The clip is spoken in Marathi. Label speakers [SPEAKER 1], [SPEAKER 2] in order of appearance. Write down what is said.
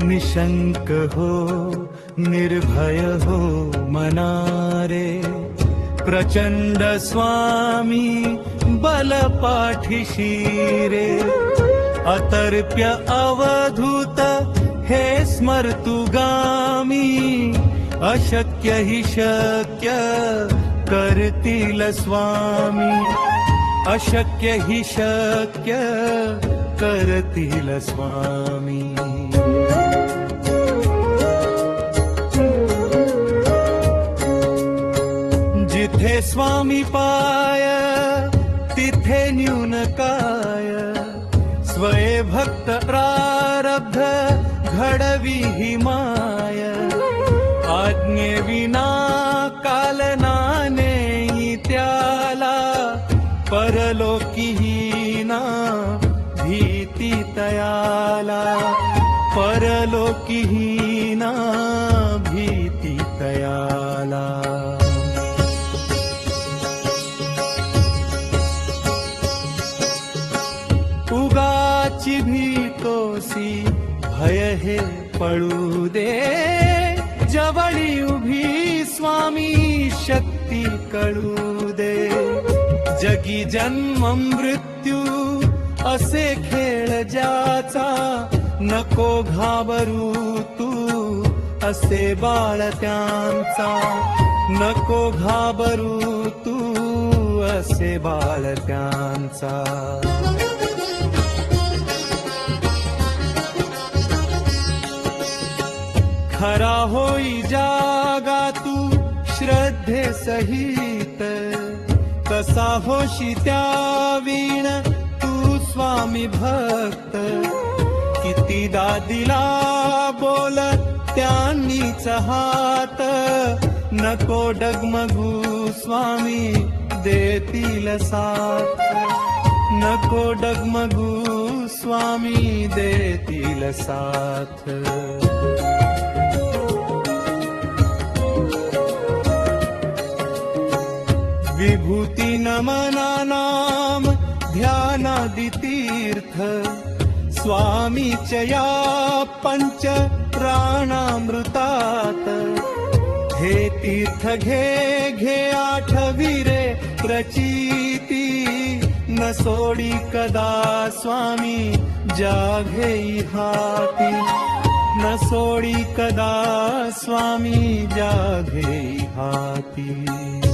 [SPEAKER 1] निशंक हो निर्भय हो मनारे, प्रचंड स्वामी बल पाठीशी रे, अतर्प्य अवधूत हे स्मर्तुगामी, अशक्य हि शक्य करतील स्वामी, अशक्य हि शक्य करतील स्वामी. जिथे स्वामी पाय तिथे न्यून काय, स्वये भक्त प्रारब्ध घडवी ही माय, आज्ञे विना कालनाने त्याला, परलोकीहीना भीती तयाला, परलोकीहीना भीती तयाला. उगाची भीतोसी भय हे पळू दे, जवळी उभी स्वामी शक्ती कळू दे. जगी जन्म मृत्यू असे खेळ ज्याचा, नको घाबरू तू असे बाळ त्यांचा, नको घाबरू तू असे बाळ त्यांचा. खरा होई जागा तू श्रद्धे सहित, कसा होशी त्या वीण तू स्वामी भक्त. कितीदा दिला बोल त्यांनीच हात, नको डगमगू स्वामी देतील साथ, नको डगमगू स्वामी देतील साथ. विभूती नमना नाम ध्यानादि तीर्थ, स्वामीच्या या पंच प्राणामृतात. हे तीर्थ घे घे आठविरे प्रचिती, न सोडी कदा स्वामी जाघेई हाती, न सोडी कदा स्वामी जाघेई हाती.